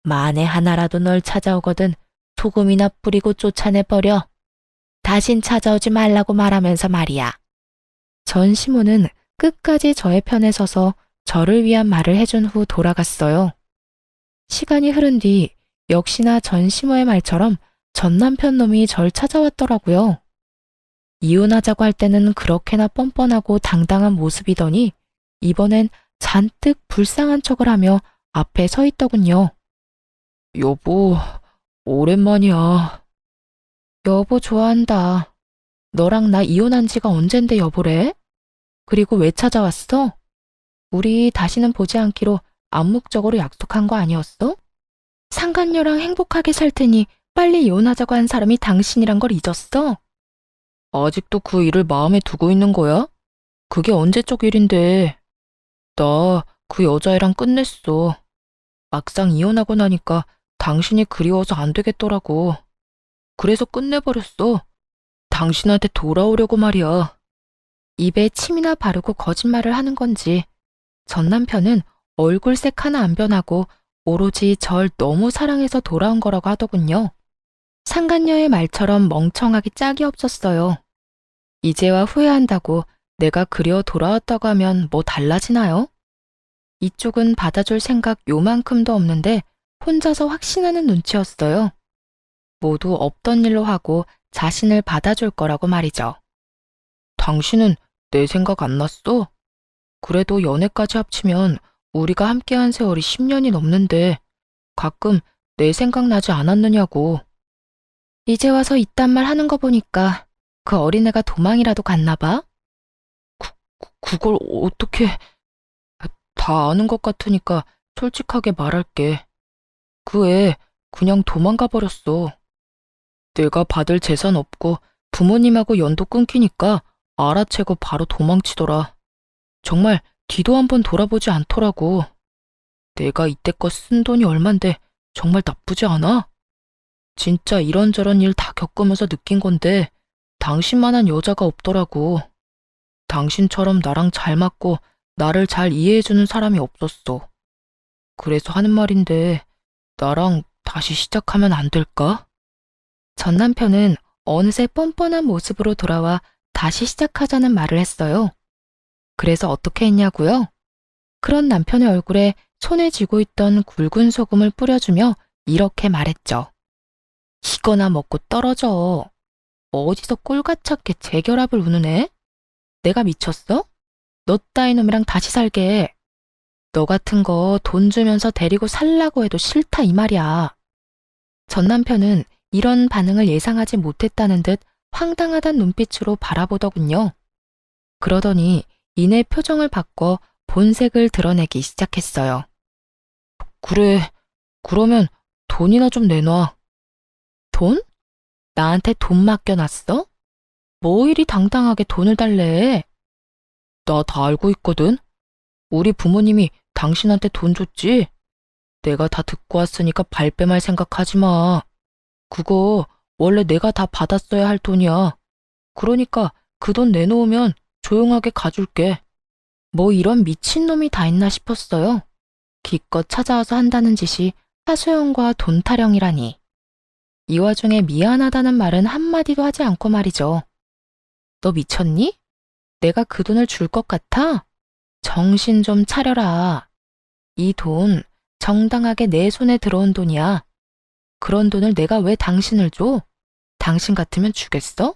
만에 하나라도 널 찾아오거든 소금이나 뿌리고 쫓아내버려. 다신 찾아오지 말라고 말하면서 말이야. 전 시모는 끝까지 저의 편에 서서 저를 위한 말을 해준 후 돌아갔어요. 시간이 흐른 뒤 역시나 전 시모의 말처럼 전 남편 놈이 절 찾아왔더라고요. 이혼하자고 할 때는 그렇게나 뻔뻔하고 당당한 모습이더니 이번엔 잔뜩 불쌍한 척을 하며 앞에 서 있더군요. 여보, 오랜만이야. 여보 좋아한다. 너랑 나 이혼한 지가 언젠데 여보래? 그리고 왜 찾아왔어? 우리 다시는 보지 않기로 암묵적으로 약속한 거 아니었어? 상간녀랑 행복하게 살 테니 빨리 이혼하자고 한 사람이 당신이란 걸 잊었어? 아직도 그 일을 마음에 두고 있는 거야? 그게 언제적 일인데. 나 그 여자애랑 끝냈어. 막상 이혼하고 나니까 당신이 그리워서 안 되겠더라고. 그래서 끝내버렸어. 당신한테 돌아오려고 말이야. 입에 침이나 바르고 거짓말을 하는 건지 전 남편은 얼굴색 하나 안 변하고 오로지 절 너무 사랑해서 돌아온 거라고 하더군요. 상간녀의 말처럼 멍청하기 짝이 없었어요. 이제와 후회한다고 내가 그리워 돌아왔다고 하면 뭐 달라지나요? 이쪽은 받아줄 생각 요만큼도 없는데 혼자서 확신하는 눈치였어요. 모두 없던 일로 하고 자신을 받아줄 거라고 말이죠. 당신은 내 생각 안 났어? 그래도 연애까지 합치면 우리가 함께한 세월이 10년이 넘는데 가끔 내 생각 나지 않았느냐고. 이제 와서 이딴 말 하는 거 보니까 그 어린애가 도망이라도 갔나 봐? 그걸 어떻게... 다 아는 것 같으니까 솔직하게 말할게. 그 애 그냥 도망가 버렸어. 내가 받을 재산 없고 부모님하고 연도 끊기니까 알아채고 바로 도망치더라. 정말 뒤도 한번 돌아보지 않더라고. 내가 이때껏 쓴 돈이 얼만데 정말 나쁘지 않아? 진짜 이런저런 일 다 겪으면서 느낀 건데 당신만한 여자가 없더라고. 당신처럼 나랑 잘 맞고 나를 잘 이해해주는 사람이 없었어. 그래서 하는 말인데 나랑 다시 시작하면 안 될까? 전 남편은 어느새 뻔뻔한 모습으로 돌아와 다시 시작하자는 말을 했어요. 그래서 어떻게 했냐고요? 그런 남편의 얼굴에 손에 쥐고 있던 굵은 소금을 뿌려주며 이렇게 말했죠. 이거나 먹고 떨어져. 어디서 꼴같았게 재결합을 우는애? 내가 미쳤어? 너 따위 놈이랑 다시 살게. 너 같은 거 돈 주면서 데리고 살라고 해도 싫다 이 말이야. 전 남편은 이런 반응을 예상하지 못했다는 듯 황당하단 눈빛으로 바라보더군요. 그러더니 이내 표정을 바꿔 본색을 드러내기 시작했어요. 그래, 그러면 돈이나 좀 내놔. 돈? 나한테 돈 맡겨놨어? 뭐 이리 당당하게 돈을 달래? 나 다 알고 있거든. 우리 부모님이 당신한테 돈 줬지? 내가 다 듣고 왔으니까 발뺌할 생각하지 마. 그거 원래 내가 다 받았어야 할 돈이야. 그러니까 그 돈 내놓으면 조용하게 가줄게. 뭐 이런 미친놈이 다 있나 싶었어요. 기껏 찾아와서 한다는 짓이 하소연과 돈 타령이라니. 이 와중에 미안하다는 말은 한마디도 하지 않고 말이죠. 너 미쳤니? 내가 그 돈을 줄 것 같아? 정신 좀 차려라. 이 돈 정당하게 내 손에 들어온 돈이야. 그런 돈을 내가 왜 당신을 줘? 당신 같으면 주겠어?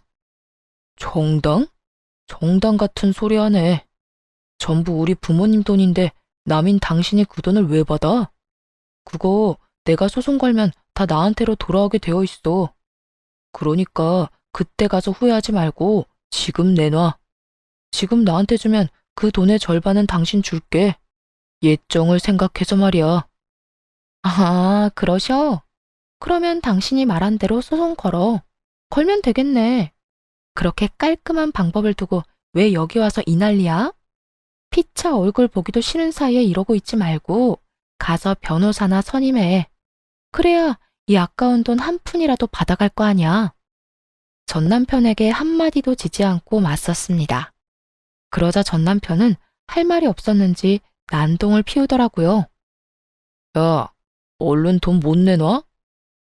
정당? 정당 같은 소리 하네. 전부 우리 부모님 돈인데 남인 당신이 그 돈을 왜 받아? 그거 내가 소송 걸면 다 나한테로 돌아오게 되어 있어. 그러니까 그때 가서 후회하지 말고 지금 내놔. 지금 나한테 주면 그 돈의 절반은 당신 줄게. 예정을 생각해서 말이야. 아, 그러셔? 그러면 당신이 말한 대로 소송 걸어. 걸면 되겠네. 그렇게 깔끔한 방법을 두고 왜 여기 와서 이 난리야? 피차 얼굴 보기도 싫은 사이에 이러고 있지 말고 가서 변호사나 선임해. 그래야 이 아까운 돈 한 푼이라도 받아갈 거 아니야. 전 남편에게 한마디도 지지 않고 맞섰습니다. 그러자 전 남편은 할 말이 없었는지 난동을 피우더라고요. 야, 얼른 돈 못 내놔?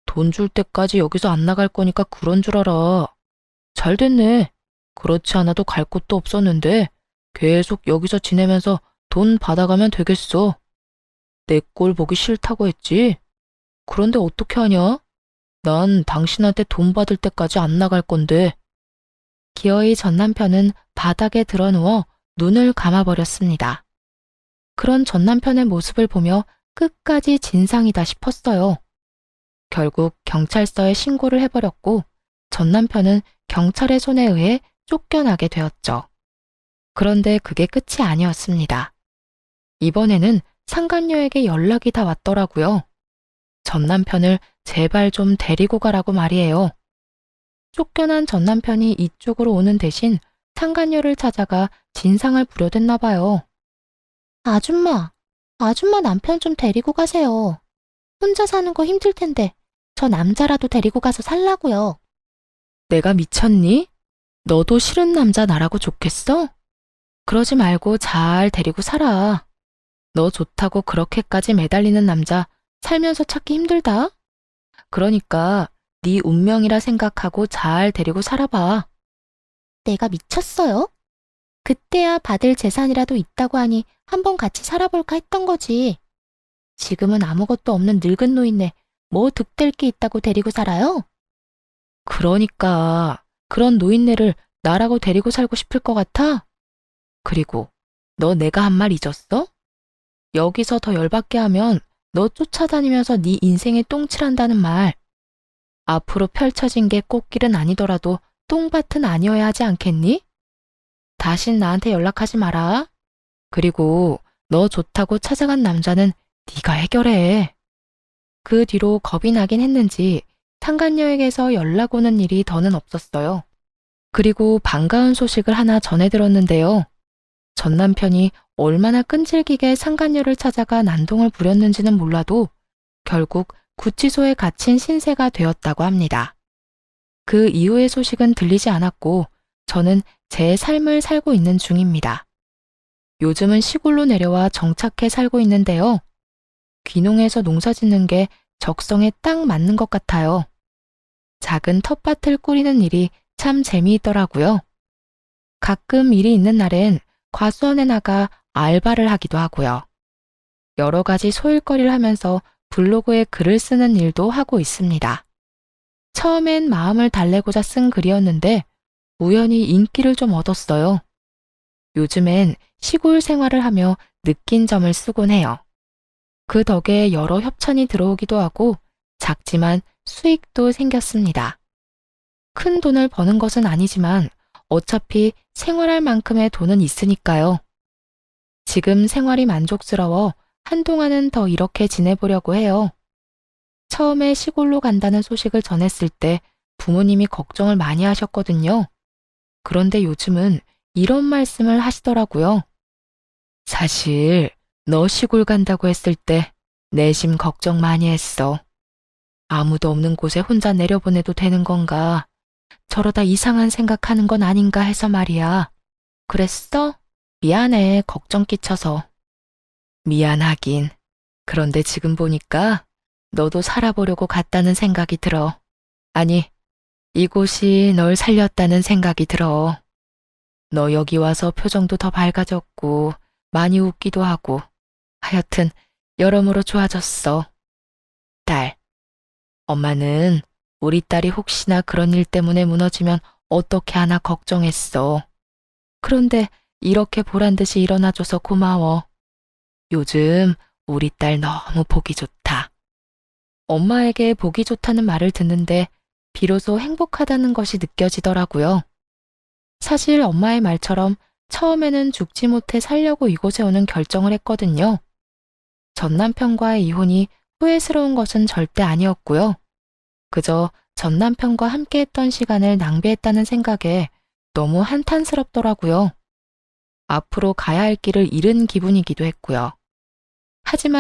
돈 줄 때까지 여기서 안 나갈 거니까 그런 줄 알아. 잘 됐네. 그렇지 않아도 갈 곳도 없었는데 계속 여기서 지내면서 돈 받아가면 되겠어. 내 꼴 보기 싫다고 했지? 그런데 어떻게 하냐? 난 당신한테 돈 받을 때까지 안 나갈 건데. 기어이 전 남편은 바닥에 드러누워 눈을 감아버렸습니다. 그런 전 남편의 모습을 보며 끝까지 진상이다 싶었어요. 결국 경찰서에 신고를 해버렸고 전 남편은 경찰의 손에 의해 쫓겨나게 되었죠. 그런데 그게 끝이 아니었습니다. 이번에는 상간녀에게 연락이 다 왔더라고요. 전 남편을 제발 좀 데리고 가라고 말이에요. 쫓겨난 전 남편이 이쪽으로 오는 대신 상간녀를 찾아가 진상을 부려댔나 봐요. 아줌마 남편 좀 데리고 가세요. 혼자 사는 거 힘들 텐데 저 남자라도 데리고 가서 살라고요. 내가 미쳤니? 너도 싫은 남자 나라고 좋겠어? 그러지 말고 잘 데리고 살아. 너 좋다고 그렇게까지 매달리는 남자 살면서 찾기 힘들다. 그러니까 네 운명이라 생각하고 잘 데리고 살아봐. 내가 미쳤어요? 그때야 받을 재산이라도 있다고 하니 한번 같이 살아볼까 했던 거지. 지금은 아무것도 없는 늙은 노인네 뭐 득될 게 있다고 데리고 살아요? 그러니까 그런 노인네를 나라고 데리고 살고 싶을 것 같아? 그리고 너 내가 한 말 잊었어? 여기서 더 열받게 하면 너 쫓아다니면서 네 인생에 똥칠한다는 말. 앞으로 펼쳐진 게 꽃길은 아니더라도 똥밭은 아니어야 하지 않겠니? 다신 나한테 연락하지 마라. 그리고 너 좋다고 찾아간 남자는 네가 해결해. 그 뒤로 겁이 나긴 했는지 상간녀에게서 연락 오는 일이 더는 없었어요. 그리고 반가운 소식을 하나 전해 들었는데요. 전 남편이 얼마나 끈질기게 상간녀를 찾아가 난동을 부렸는지는 몰라도 결국 구치소에 갇힌 신세가 되었다고 합니다. 그 이후의 소식은 들리지 않았고 저는 제 삶을 살고 있는 중입니다. 요즘은 시골로 내려와 정착해 살고 있는데요. 귀농해서 농사 짓는 게 적성에 딱 맞는 것 같아요. 작은 텃밭을 꾸리는 일이 참 재미있더라고요. 가끔 일이 있는 날엔 과수원에 나가 알바를 하기도 하고요. 여러 가지 소일거리를 하면서 블로그에 글을 쓰는 일도 하고 있습니다. 처음엔 마음을 달래고자 쓴 글이었는데 우연히 인기를 좀 얻었어요. 요즘엔 시골 생활을 하며 느낀 점을 쓰곤 해요. 그 덕에 여러 협찬이 들어오기도 하고 작지만 수익도 생겼습니다. 큰 돈을 버는 것은 아니지만 어차피 생활할 만큼의 돈은 있으니까요. 지금 생활이 만족스러워 한동안은 더 이렇게 지내보려고 해요. 처음에 시골로 간다는 소식을 전했을 때 부모님이 걱정을 많이 하셨거든요. 그런데 요즘은 이런 말씀을 하시더라고요. 사실 너 시골 간다고 했을 때 내심 걱정 많이 했어. 아무도 없는 곳에 혼자 내려보내도 되는 건가? 저러다 이상한 생각하는 건 아닌가 해서 말이야. 그랬어? 미안해, 걱정 끼쳐서. 미안하긴. 그런데 지금 보니까 너도 살아보려고 갔다는 생각이 들어. 아니, 이곳이 널 살렸다는 생각이 들어. 너 여기 와서 표정도 더 밝아졌고 많이 웃기도 하고 하여튼 여러모로 좋아졌어. 딸, 엄마는 우리 딸이 혹시나 그런 일 때문에 무너지면 어떻게 하나 걱정했어. 그런데 이렇게 보란듯이 일어나줘서 고마워. 요즘 우리 딸 너무 보기 좋다. 엄마에게 보기 좋다는 말을 듣는데 비로소 행복하다는 것이 느껴지더라고요. 사실 엄마의 말처럼 처음에는 죽지 못해 살려고 이곳에 오는 결정을 했거든요. 전 남편과의 이혼이 후회스러운 것은 절대 아니었고요. 그저 전 남편과 함께 했던 시간을 낭비했다는 생각에 너무 한탄스럽더라고요. 앞으로 가야 할 길을 잃은 기분이기도 했고요. 하지만